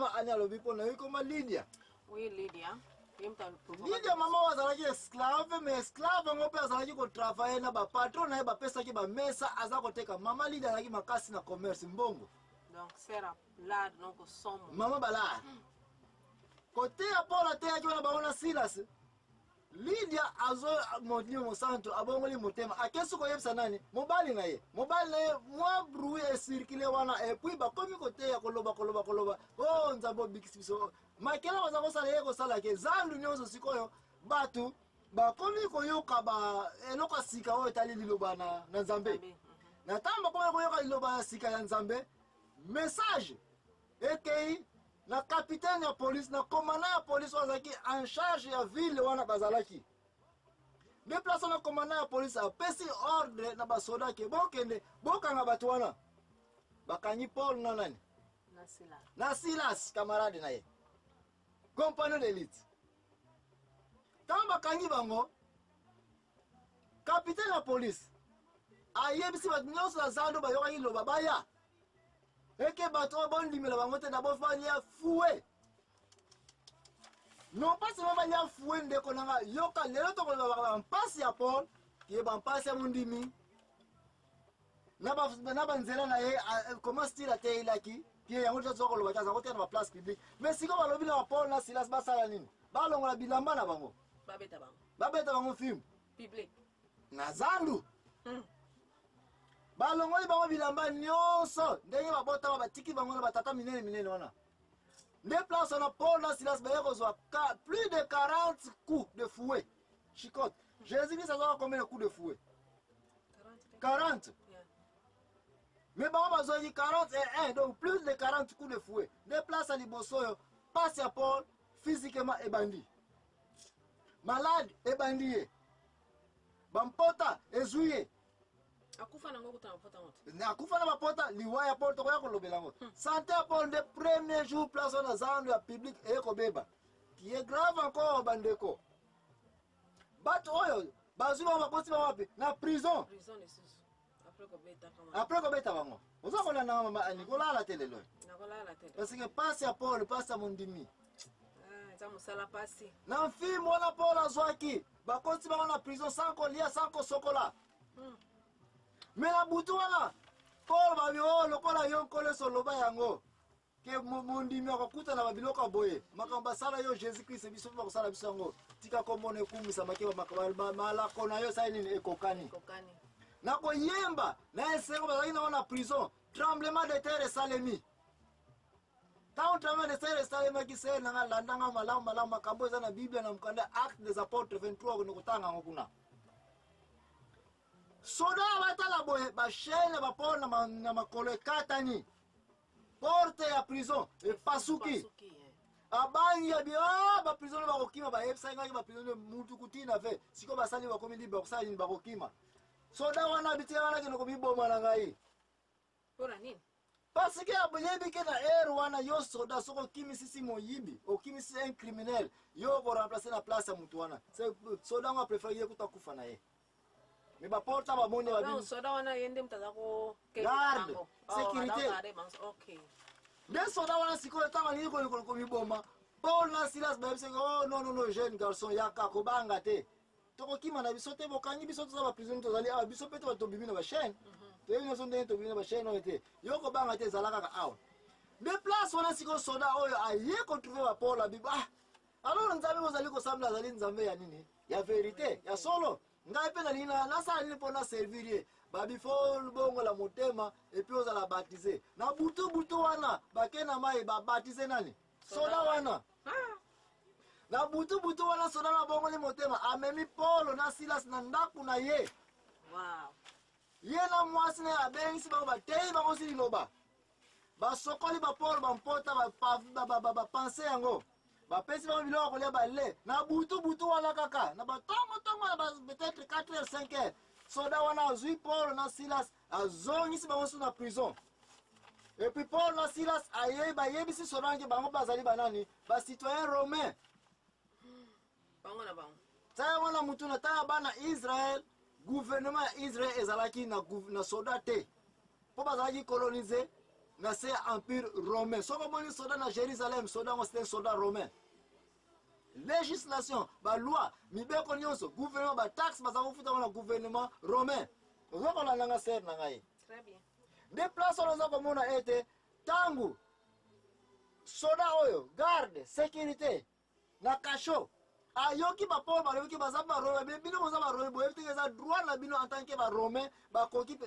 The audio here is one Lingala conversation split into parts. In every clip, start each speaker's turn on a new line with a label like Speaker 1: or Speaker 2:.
Speaker 1: mama ani alobi po na yo koma Lydia.
Speaker 2: Oui, Lydia.
Speaker 1: Lydia mama wazalaki esclave, mais esclave ngo pe azalaki ko travailler na ba patron na ba pesa ki ba mesa aza ko teka. Mama Lydia azalaki makasi na commerce mbongo.
Speaker 2: Donc sera là donc somme.
Speaker 1: Mama bala. Côté ya Paul ate yaki wana baona Silas. Lydia azo modli mo santo abongoli motema akesu ko yebisa nani mobali na ye moi bruit e circuler wana et puis ba komi côté ya koloba oh nzambo bikisiso makela baza ko sala ye ko sala ke zandu nyonso sikoyo batu ba komi ko yoka ba eloko sika o etali liloba na nzambe na tamba ko yoka liloba sika ya nzambe message ekei na capitaine ya police na commandant ya police wazaki en charge ya ville wana bazalaki de place na commandant ya police a pesi ordre na basoda ke bokende bokanga batu wana bakanyi Paul na nani na Silas camarade na ye compagnon d'élite tant bakanyi bango capitaine ya police ayebisi batu nyonso na zando bayokaki loba baya eke bato bondimela bango te na bofanya fouet non pas seulement banya fouet ndeko nanga yoka lelo to koloba mpasi ya Paul ki ba mpasi ya mundimi na ba nzela na ye comment style ate ilaki ki yango tso koloba kaza ko tena ba place publique mais siko balobi na Paul na Silas basala nini balongola bilamba na bango babeta bango film
Speaker 2: public
Speaker 1: na zandu balongoli bango bilamba nyonso ndenge babota batiki bango na batata minene wana nde place na Paul na Silas baye kozwa plus de 40 coups de fouet chicote Jésus-Christ a combien de coups de fouet 40 mais bango bazwaki 41 donc plus de 40 coups de fouet nde place à liboso yo passe à Paul physiquement ebandi malade ebandi ye bampota ezuye
Speaker 2: akufa nango kutana pota moto
Speaker 1: akufa na bapota liwa ya Paul to ya kolobela ngo santé à Paul de premier jour place na zando ya public e ko beba qui est grave encore bandeko bato oyo bazuma bakosi ba wapi na prison
Speaker 2: isusu
Speaker 1: après ko beta bango ozo kona na mama Nicolas la télé lo
Speaker 2: nakola la télé
Speaker 1: parce que passe à Paul passe à mondimi
Speaker 2: za musala pasi
Speaker 1: na film wana Paul azwaki bakosi ba na prison sans kolia sans kosokola mais la butu wana Paul babi o lokola yo kole soloba yango ke mondimi akakuta na babiloko boye makamba sala yo Jésus Christ biso ba kosala biso yango tika komone kumisa makeba makaba mala kona yo sai nini ekokani na ko yemba na esengo bazali na prison tremblement de terre salemi tant tremblement de terre salemi ki se na landanga malamu makambo za na Biblia na mkanda Actes des Apôtres 23 ko kutanga ngokuna soda batala boye ba chaîne ba Paul na makolo ekatani porte ya prison e pasuki abangi ya bia ba prison ba kokima ba yebsa ngaki ba prison mutu kutina ve siko basali ba komi libre kusali ni ba kokima soda wana bitia wana kino komiboma na ngai
Speaker 2: pora nini
Speaker 1: parce que aboyebi ke na air wana yo soda soko kimi sisi moyibi o kimi sisi un criminel yo ko remplacer na place ya mutu wana soda nga préférer kutakufa na ye mais ba porta ba moni ba
Speaker 2: biso soda wana yende mtazako
Speaker 1: garde sécurité
Speaker 2: OK
Speaker 1: des soda wana sikoyo tama ni ko miboma Paul na Silas ba bise oh non jeune garçon yaka ko banga te toko kima na biso te bokangi biso to ba prison to zali a biso pete ba to bibina ba chaîne to yino son de to bibina ba chaîne ote yoko banga te zalaka ka awa de place wana sikoyo soda oyo aye ko trouver ba Paul la biba alors nzambe ozali ko samla zali nzambe ya nini ya vérité ya solo ngai pe na lina na sa ni pona servir babi fo bongo la motema et puis oza la baptiser na butu wana bakena mai ba baptiser nani soda wana na butu wana soda na bongo le motema amemi Paul na Silas na ndaku na ye
Speaker 2: wow
Speaker 1: ye na mwasi na abengi ba batei ba kosi loba ba sokoli ba Paul ba mpota ba penser yango ba pesi ba biloko kolia ba le na butu wana kaka na ba tongo na peut-être 4h 5h soda wana azui Paul na Silas azongisi bango na prison et puis Paul na Silas ayeba yebisi soda nge bango bazali banani ba citoyen romain
Speaker 2: bango na bango
Speaker 1: taya wana mutu na taya bana Israël gouvernement ya Israël ezalaki na soda te po bazalaki coloniser na se empire romain. Soko moni soldat na Jérusalem, soldat c'était un soldat romain. Législation, ba loi, mibeko nyonso, gouvernement, ba taxe, ba zakufuta na gouvernement romain. Ozoko la nanga ser na ngai.
Speaker 2: Très bien.
Speaker 1: Des places on ozoko mona ete tangu soda oyo, garde, sécurité, na kasho. Ayoki ba Paul ba yoki ba zaba romain, bino mo zaba romain, boye eza droit na bino en tant que ba romain, ba koki.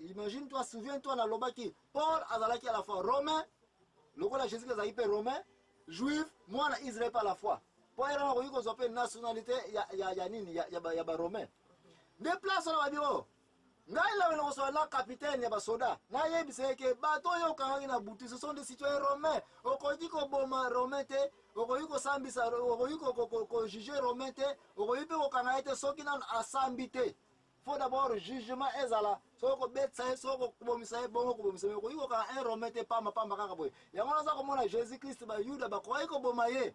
Speaker 1: Imagine-toi, souviens-toi na lobaki, Paul azalaki à la fois romain, lokola Jésus que zaïpe romain, juif, moi na Israël par la fois. Pour y avoir une nationalité, il y a romain. Des places on va dire, ngai la on la capitaine ya basoda. Na yebise ke bato yo kangi na buti, ce sont des citoyens romains. Okoki ko boma romain te, okoki ko sambisa, okoki ko juger romain te, okoki ko kanga ete soki na asambite. Faut d'abord jugement ezala. Soko betsa soko bomisa bongo ko bomisa. Okoki ko kanga un romain te pamba kaka boy. Yango na ko mona Jésus Christ ba Yuda ba koki ko boma ye.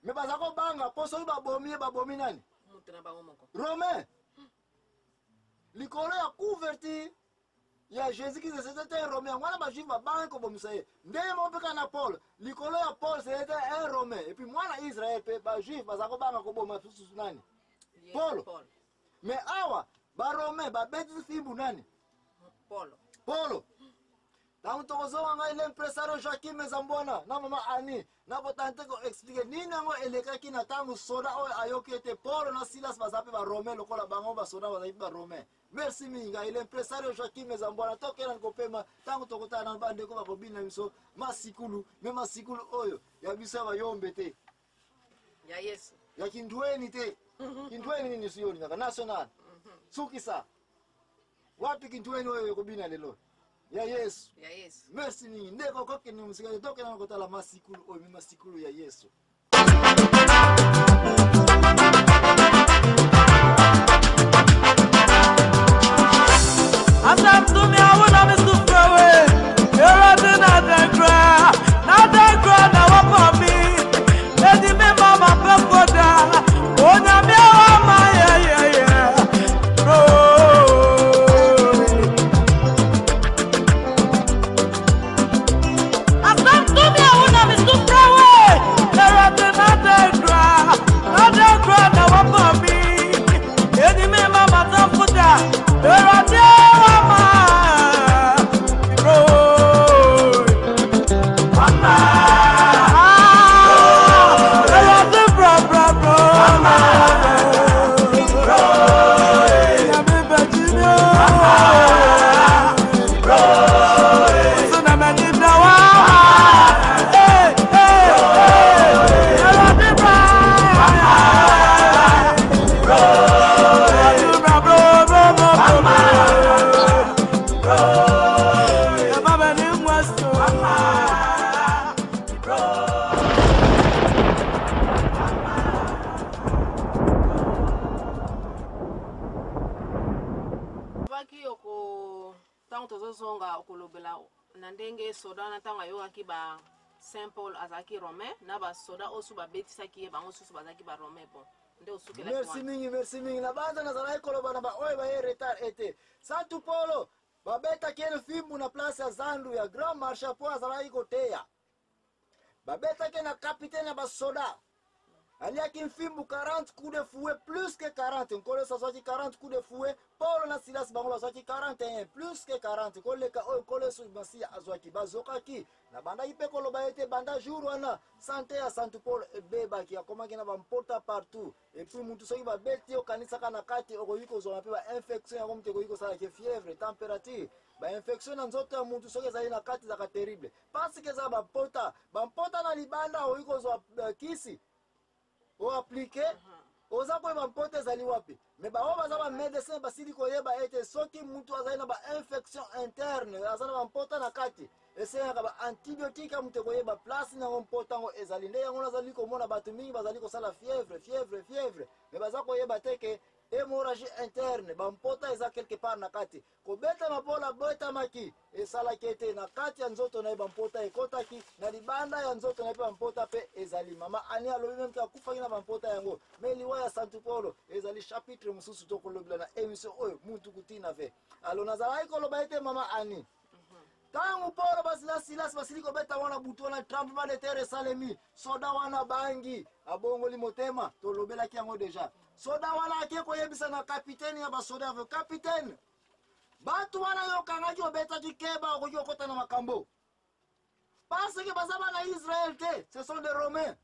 Speaker 1: Mais bazako banga poso ba bomi nani
Speaker 2: Mutuna bango moko.
Speaker 1: romain likolo ya couverture ya Jésus qui c'était un romain ngwana ba juif ba banga ko bomisa ye ndeye mo peka na Paul likolo ya Paul c'était un romain et puis mwana Israël pe ba juif bazako banga ko boma susu nani Paul. Mais awa ba romain ba beti fimbu nani Paul. Tangu tokozoa ngai l'impresario Joachim Zambona na mama Ani na potante ko expliquer nini ngo elekaki na tangu soda o ayoki ete Paul na Silas bazape ba Romain lokola bango ba soda bazape ba Romain. Merci minga l'impresario Joachim Zambona tokela nkopema tangu tokotana na bande ko ba bobina miso masikulu me masikulu oyo ya bisa ba yombe te
Speaker 2: Ya Yesu.
Speaker 1: ya kindweni te kindweni nini siyo ni national sukisa wapi kindweni oyo kobina lelo ya Yesu.
Speaker 2: Ya Yesu.
Speaker 1: Merci ni ndeko koke ni musika toke na kotala masikulu o mi masikulu ya Yesu.
Speaker 3: Asam to me I wanna miss to throw away. You're running out the crowd. Now the crowd now up on me. Let me mama pep for that. Oh na me mama yeah. Bro.
Speaker 2: Soda na tanga yoga ki ba Saint Paul azaki romain na ba soda osu ba betisa ki ba osu ba zaki ba romain bon nde osuke la
Speaker 1: merci mingi na banda na zalai kolo bana ba oy ba retard ete Santo Paulo ba beta kene fimbu na place ya Zandu ya Grand Marché po azalai koteya ba beta kena capitaine ba soda aliaki mfimbu 40 coups de fouet plus que 40 nkole sa sorti 40 coups de fouet Paul na Silas bango sorti 41 plus que 40 kole ka oyo kole su masia azwaki bazokaki na banda ipe kolo ba ete banda jour wana santé ya Santo Paul beba ki akomaki na bampota partout et puis mutu soki ba beti o kanisa kana kati okoyiko zo pe ba infection ya komte koyiko sala ke fièvre température ba infection na nzoto ya mutu soki ezali na kati za ka terrible parce que za bampota na libanda oyiko zo kisi o appliquer oza ko ba mpote zali wapi mais ba o baza ba médecin basili ko yeba ete soki mutu azali na ba infection interne azana ba mpota na kati ese ka ba antibiotique mutu ko yeba place na mpota ngo ezali nde yango nazali ko mona batu mingi bazali ko sala fièvre mais baza ko yeba teke hémorragie interne bampota eza quelque part na kati kobeta mapola bota maki esala kete na kati ya nzoto na bampota ekotaki na libanda ya nzoto na bampota pe ezali mama ani alobi même ka kufa na bampota yango mais liwa ya Santo Paulo ezali chapitre mususu to kolobela na émission oyo mutu kutina ve alo nazala ikoloba ete mama ani Tangu Paulo basila Silas basiliko beta wana butu wana tremblement de terre salemi soda wana bangi abongoli motema tolobela ki yango deja soda wana ake koyebisa na kapitaine ya basoda ve kapitaine batu wana yo kangaki obeta kikeba okoki okota na makambo parce que bazaba na Israël te ce sont des Romains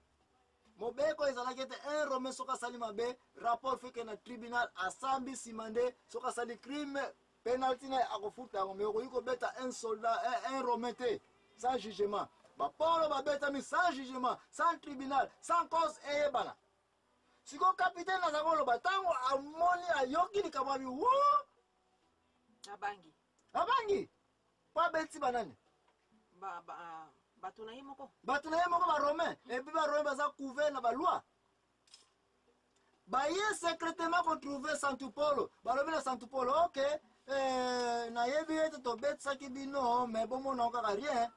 Speaker 1: mobeko ezalaki ete un Romain soka sali mabe rapport fait que na tribunal asambi simande soka sali crime penalty na akofuta yango me okoki kobeta un soldat un Romain te sans jugement Paulo babetami sans jugement sans tribunal sans cause eyebana siko capitaine aza koloba ntango amoni ayoki likambo abi wo abangi po abeti banani
Speaker 2: bato na ye moko
Speaker 1: baromain epi baromain baza couvert na baloi baye secrètement kotrouve santu Paulo balobi na santu Paulo ok nayebi ete tobetisaki bino me bomona kaka rien